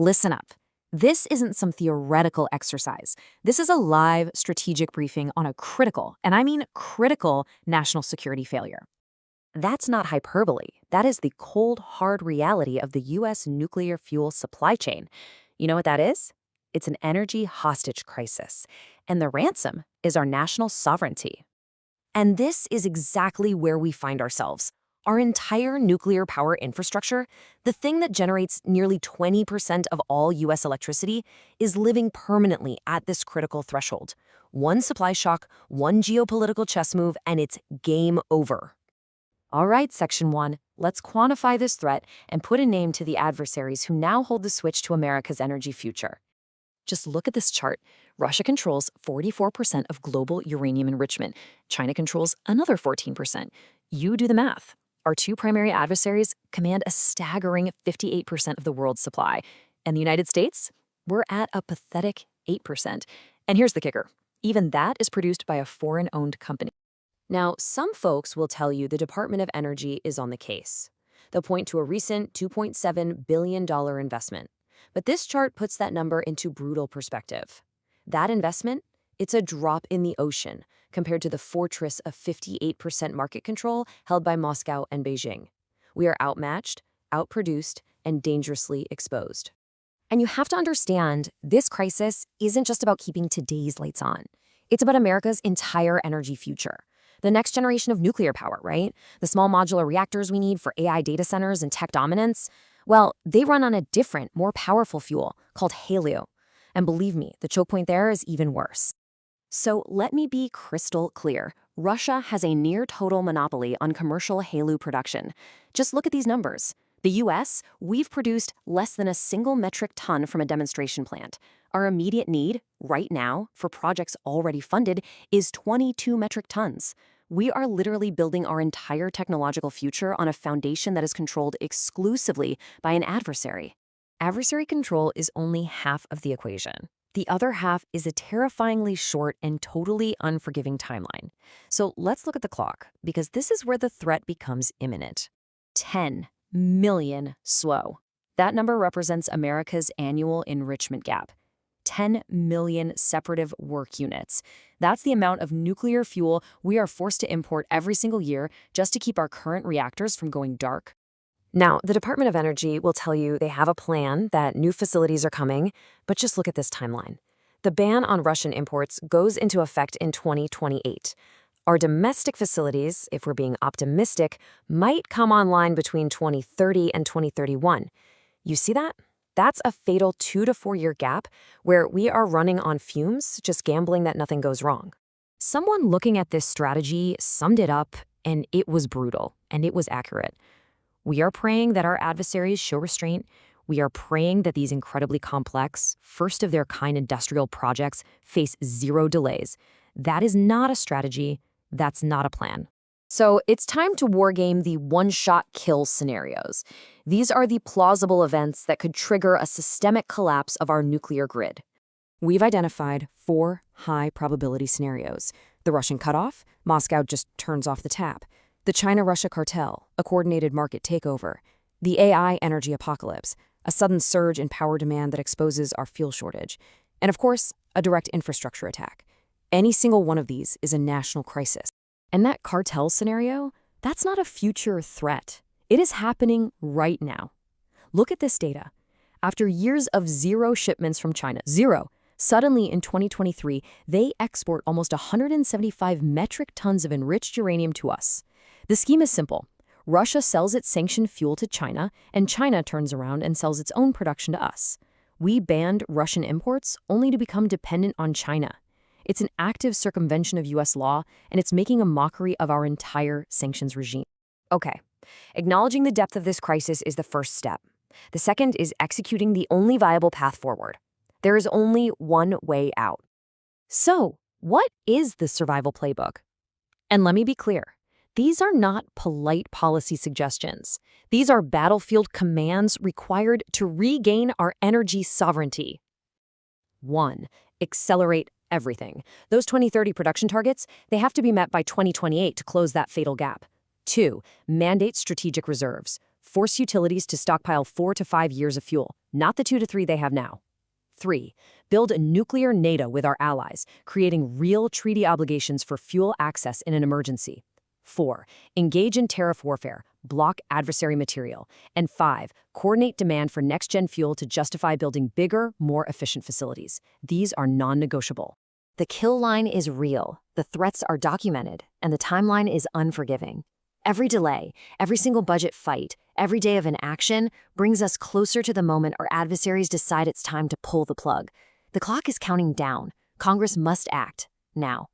Listen up. This isn't some theoretical exercise. This is a live strategic briefing on a critical, and I mean critical, national security failure. That's not hyperbole. That is the cold, hard reality of the U.S. nuclear fuel supply chain. You know what that is? It's an energy hostage crisis. And the ransom is our national sovereignty. And this is exactly where we find ourselves. Our entire nuclear power infrastructure, the thing that generates nearly 20% of all U.S. electricity, is living permanently at this critical threshold. One supply shock, one geopolitical chess move, and it's game over. All right, Section 1, let's quantify this threat and put a name to the adversaries who now hold the switch to America's energy future. Just look at this chart. Russia controls 44% of global uranium enrichment. China controls another 14%. You do the math. Our two primary adversaries command a staggering 58% of the world's supply. And the United States? We're at a pathetic 8%. And here's the kicker. Even that is produced by a foreign-owned company. Now, some folks will tell you the Department of Energy is on the case. They'll point to a recent $2.7 billion investment. But this chart puts that number into brutal perspective. That investment? It's a drop in the ocean compared to the fortress of 58% market control held by Moscow and Beijing. We are outmatched, outproduced, and dangerously exposed. And you have to understand, this crisis isn't just about keeping today's lights on. It's about America's entire energy future. The next generation of nuclear power, right? The small modular reactors we need for AI data centers and tech dominance. Well, they run on a different, more powerful fuel called HALEU. And believe me, the choke point there is even worse. So let me be crystal clear. Russia has a near-total monopoly on commercial HALEU production. Just look at these numbers. The U.S., we've produced less than a single metric ton from a demonstration plant. Our immediate need, right now, for projects already funded, is 22 metric tons. We are literally building our entire technological future on a foundation that is controlled exclusively by an adversary. Adversary control is only half of the equation. The other half is a terrifyingly short and totally unforgiving timeline. So let's look at the clock, because this is where the threat becomes imminent. 10 million SWU. That number represents America's annual enrichment gap. 10 million separative work units. That's the amount of nuclear fuel we are forced to import every single year just to keep our current reactors from going dark. Now, the Department of Energy will tell you they have a plan, that new facilities are coming, but just look at this timeline. The ban on Russian imports goes into effect in 2028. Our domestic facilities, if we're being optimistic, might come online between 2030 and 2031. You see that? That's a fatal 2 to 4 year gap where we are running on fumes, just gambling that nothing goes wrong. Someone looking at this strategy summed it up, and it was brutal, and it was accurate. We are praying that our adversaries show restraint. We are praying that these incredibly complex, first-of-their-kind industrial projects face zero delays. That is not a strategy. That's not a plan. So it's time to wargame the one-shot kill scenarios. These are the plausible events that could trigger a systemic collapse of our nuclear grid. We've identified 4 high-probability scenarios. The Russian cutoff, Moscow just turns off the tap. The China-Russia cartel, a coordinated market takeover. The AI energy apocalypse, a sudden surge in power demand that exposes our fuel shortage. And of course, a direct infrastructure attack. Any single one of these is a national crisis. And that cartel scenario, that's not a future threat. It is happening right now. Look at this data. After years of zero shipments from China, zero, suddenly in 2023, they export almost 175 metric tons of enriched uranium to us. The scheme is simple. Russia sells its sanctioned fuel to China, and China turns around and sells its own production to us. We banned Russian imports only to become dependent on China. It's an active circumvention of U.S. law, and it's making a mockery of our entire sanctions regime. Okay, acknowledging the depth of this crisis is the first step. The second is executing the only viable path forward. There is only one way out. So, what is the survival playbook? And let me be clear. These are not polite policy suggestions. These are battlefield commands required to regain our energy sovereignty. 1. Accelerate everything. Those 2030 production targets, they have to be met by 2028 to close that fatal gap. 2. Mandate strategic reserves. Force utilities to stockpile 4 to 5 years of fuel, not the 2 to 3 they have now. 3. Build a nuclear NATO with our allies, creating real treaty obligations for fuel access in an emergency. 4. Engage in tariff warfare, block adversary material. And 5. Coordinate demand for next-gen fuel to justify building bigger, more efficient facilities. These are non-negotiable. The kill line is real, the threats are documented, and the timeline is unforgiving. Every delay, every single budget fight, every day of inaction brings us closer to the moment our adversaries decide it's time to pull the plug. The clock is counting down. Congress must act now.